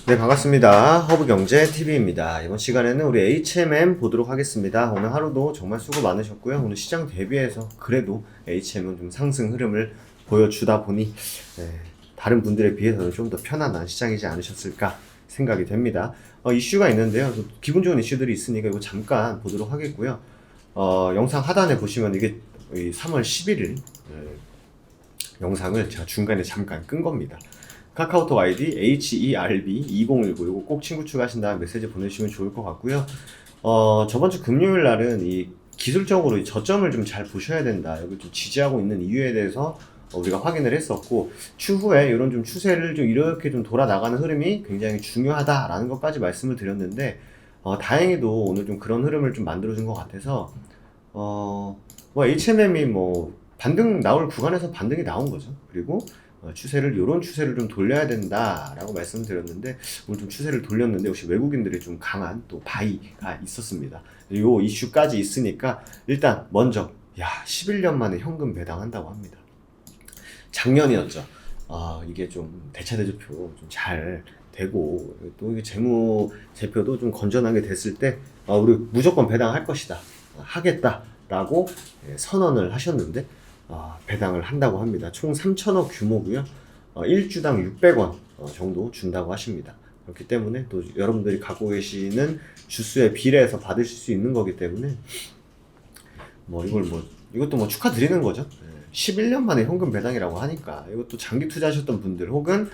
네, 반갑습니다. 허브경제TV입니다. 이번 시간에는 우리 HMM 보도록 하겠습니다. 오늘 하루도 정말 수고 많으셨고요. 오늘 시장 대비해서 그래도 HM은 좀 상승 흐름을 보여주다 보니 다른 분들에 비해서는 좀 더 편안한 시장이지 않으셨을까 생각이 됩니다. 이슈가 있는데요. 기분 좋은 이슈들이 있으니까 이거 잠깐 보도록 하겠고요. 영상 하단에 보시면 이게 3월 11일 영상을 제가 중간에 잠깐 끈 겁니다. 카카오톡 아이디 HERB2019 이거 꼭 친구 추가하신 다음 메시지 보내주시면 좋을 것 같고요. 저번 주 금요일 날은 이 기술적으로 이 저점을 좀 잘 보셔야 된다. 여기 좀 지지하고 있는 이유에 대해서 우리가 확인을 했었고, 추후에 이런 좀 추세를 좀 이렇게 좀 돌아 나가는 흐름이 굉장히 중요하다라는 것까지 말씀을 드렸는데, 다행히도 오늘 좀 그런 흐름을 좀 만들어준 것 같아서, HMM이 반등 나올 구간에서 반등이 나온 거죠. 그리고 요런 추세를 좀 돌려야 된다라고 말씀드렸는데, 오늘 좀 추세를 돌렸는데, 역시 외국인들의 좀 강한 또 바이가 있었습니다. 요 이슈까지 있으니까, 일단 먼저, 11년 만에 현금 배당한다고 합니다. 작년이었죠. 이게 좀 대차대조표 좀 잘 되고, 또 이게 재무제표도 좀 건전하게 됐을 때, 우리 무조건 배당할 것이다. 하겠다라고 선언을 하셨는데, 배당을 한다고 합니다. 총 3천억 규모고요. 1주당 600원 정도 준다고 하십니다. 그렇기 때문에 또 여러분들이 갖고 계시는 주수에 비례해서 받으실 수 있는 거기 때문에 이것도 축하드리는 거죠. 11년 만에 현금 배당이라고 하니까 이것도 장기 투자하셨던 분들 혹은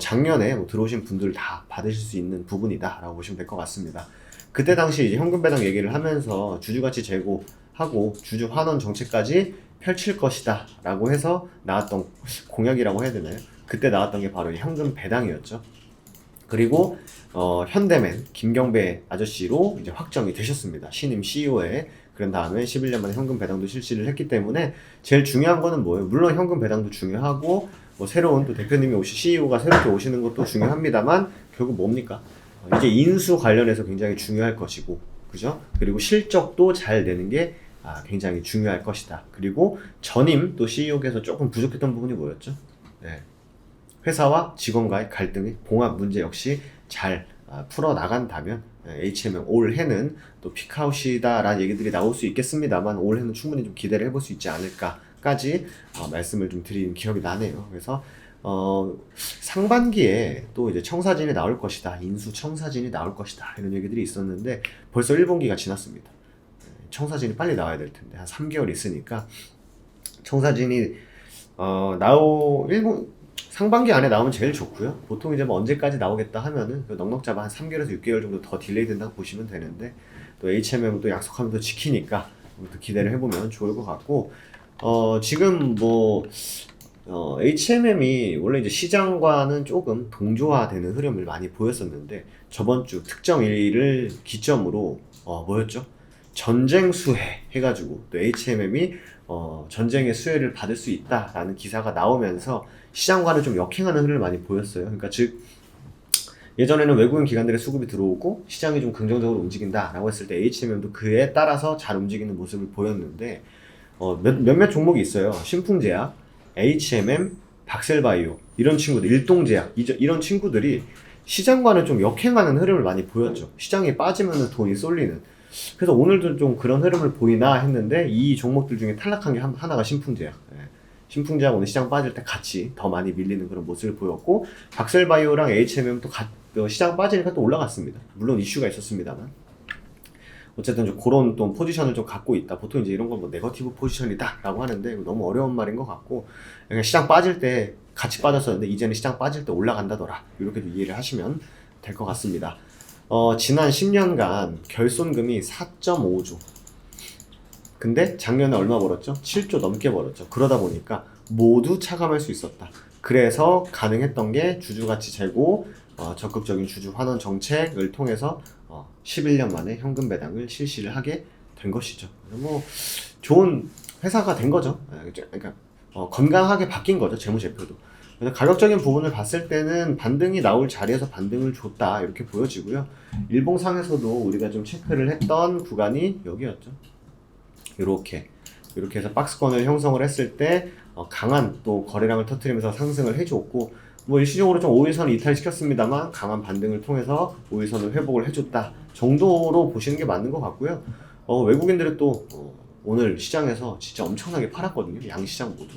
작년에 들어오신 분들 다 받으실 수 있는 부분이다라고 보시면 될 것 같습니다. 그때 당시 이제 현금 배당 얘기를 하면서 주주가치 제고하고 주주 환원 정책까지 펼칠 것이다 라고 해서 나왔던 공약이라고 해야 되나요? 그때 나왔던 게 바로 현금 배당이었죠. 그리고 현대맨 김경배 아저씨로 이제 확정이 되셨습니다. 신임 CEO에. 그런 다음에 11년 만에 현금 배당도 실시를 했기 때문에 제일 중요한 거는 뭐예요? 물론 현금 배당도 중요하고 새로운 또 대표님이 CEO가 새롭게 오시는 것도 중요합니다만 결국 뭡니까? 이제 인수 관련해서 굉장히 중요할 것이고, 그죠? 그리고 실적도 잘 내는 게 굉장히 중요할 것이다. 그리고 전임 또 CEO께서 조금 부족했던 부분이 뭐였죠? 회사와 직원과의 갈등의 봉합 문제 역시 잘 풀어나간다면 HMM 올해는 또 피크아웃이다라는 얘기들이 나올 수 있겠습니다만 올해는 충분히 좀 기대를 해볼 수 있지 않을까까지 말씀을 좀 드린 기억이 나네요. 그래서 상반기에 또 이제 청사진이 나올 것이다, 인수 청사진이 나올 것이다 이런 얘기들이 있었는데 벌써 1분기가 지났습니다. 청사진이 빨리 나와야 될 텐데 한 3개월 있으니까 청사진이 상반기 안에 나오면 제일 좋고요. 보통 이제 언제까지 나오겠다 하면은 넉넉 잡아 한 3개월에서 6개월 정도 더 딜레이 된다고 보시면 되는데, 또 HMM도 약속하면 또 지키니까 또 기대를 해보면 좋을 것 같고, 지금 HMM이 원래 이제 시장과는 조금 동조화되는 흐름을 많이 보였었는데, 저번 주 특정 일을 기점으로 뭐였죠? 전쟁 수혜 해가지고 또 HMM이 전쟁의 수혜를 받을 수 있다라는 기사가 나오면서 시장과는 좀 역행하는 흐름을 많이 보였어요. 그러니까 즉 예전에는 외국인 기관들의 수급이 들어오고 시장이 좀 긍정적으로 움직인다라고 했을 때 HMM도 그에 따라서 잘 움직이는 모습을 보였는데 몇몇 종목이 있어요. 신풍제약, HMM, 박셀바이오 이런 친구들, 일동제약 이런 친구들이 시장과는 좀 역행하는 흐름을 많이 보였죠. 시장이 빠지면 돈이 쏠리는. 그래서 오늘도 좀 그런 흐름을 보이나 했는데 이 종목들 중에 탈락한 게 하나가 신풍제약. 신풍제약 오늘 시장 빠질 때 같이 더 많이 밀리는 그런 모습을 보였고, 박셀바이오랑 HMM도 시장 빠지니까 또 올라갔습니다. 물론 이슈가 있었습니다만. 어쨌든 좀 그런 또 포지션을 좀 갖고 있다. 보통 이제 이런 건 네거티브 포지션이다 라고 하는데 너무 어려운 말인 것 같고, 그냥 시장 빠질 때 같이 빠졌었는데 이제는 시장 빠질 때 올라간다더라. 이렇게 이해를 하시면 될 것 같습니다. 지난 10년간 결손금이 4.5조. 근데 작년에 얼마 벌었죠? 7조 넘게 벌었죠. 그러다 보니까 모두 차감할 수 있었다. 그래서 가능했던 게 주주가치 제고, 적극적인 주주 환원 정책을 통해서 11년 만에 현금 배당을 실시를 하게 된 것이죠. 좋은 회사가 된 거죠. 그러니까 건강하게 바뀐 거죠. 재무제표도. 그래서 가격적인 부분을 봤을 때는 반등이 나올 자리에서 반등을 줬다 이렇게 보여지고요. 일봉상에서도 우리가 좀 체크를 했던 구간이 여기였죠. 이렇게 해서 박스권을 형성을 했을 때 강한 또 거래량을 터뜨리면서 상승을 해줬고, 뭐 일시적으로 좀 5일선을 이탈시켰습니다만 강한 반등을 통해서 5일선을 회복을 해줬다 정도로 보시는 게 맞는 것 같고요. 외국인들이 또 오늘 시장에서 진짜 엄청나게 팔았거든요. 양시장 모두.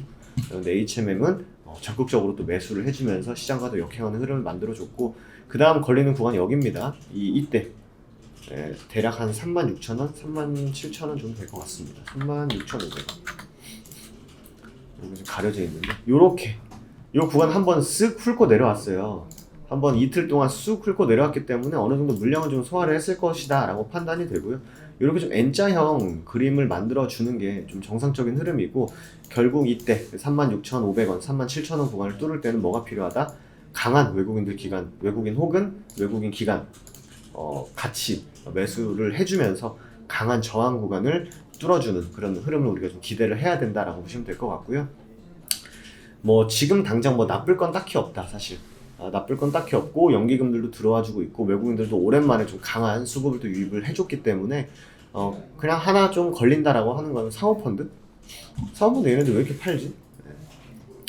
그런데 HMM은 적극적으로 또 매수를 해주면서 시장과도 역행하는 흐름을 만들어줬고, 그 다음 걸리는 구간이 여기입니다. 이때 대략 한 36,000원, 37,000원 정도 될 것 같습니다. 36,500원. 여기 좀 가려져 있는데 요렇게 요 구간 한번 쓱 훑고 내려왔어요. 한번 이틀 동안 쑥 훑고 내려왔기 때문에 어느 정도 물량을 좀 소화를 했을 것이다 라고 판단이 되고요. 이렇게 좀 N자형 그림을 만들어 주는 게 좀 정상적인 흐름이고, 결국 이때 36,500원, 37,000원 구간을 뚫을 때는 뭐가 필요하다? 강한 외국인들 기간, 외국인 혹은 외국인 기간 같이 매수를 해주면서 강한 저항 구간을 뚫어주는 그런 흐름을 우리가 좀 기대를 해야 된다라고 보시면 될 것 같고요. 뭐 지금 당장 뭐 나쁠 건 딱히 없다 사실. 나쁠 건 딱히 없고 연기금들도 들어와주고 있고 외국인들도 오랜만에 좀 강한 수급을 또 유입을 해줬기 때문에 그냥 하나 좀 걸린다라고 하는 거는 사모펀드? 사모펀드 얘네들 왜 이렇게 팔지?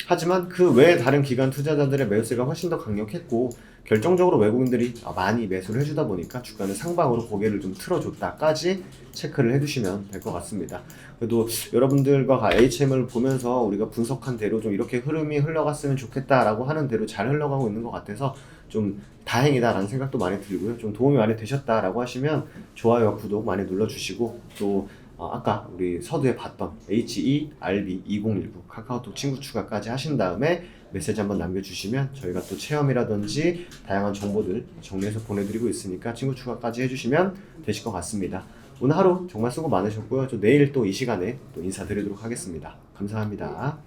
하지만 그 외에 다른 기관 투자자들의 매수세가 훨씬 더 강력했고, 결정적으로 외국인들이 많이 매수를 해주다 보니까 주가는 상방으로 고개를 좀 틀어줬다까지 체크를 해두시면 될 것 같습니다. 그래도 여러분들과 HM을 보면서 우리가 분석한 대로 좀 이렇게 흐름이 흘러갔으면 좋겠다라고 하는 대로 잘 흘러가고 있는 것 같아서 좀 다행이다라는 생각도 많이 들고요. 좀 도움이 많이 되셨다라고 하시면 좋아요와 구독 많이 눌러주시고, 또 아까 우리 서두에 봤던 HERB2019 카카오톡 친구 추가까지 하신 다음에 메시지 한번 남겨주시면 저희가 또 체험이라든지 다양한 정보들 정리해서 보내드리고 있으니까 친구 추가까지 해주시면 되실 것 같습니다. 오늘 하루 정말 수고 많으셨고요. 저 내일 또 이 시간에 또 인사드리도록 하겠습니다. 감사합니다.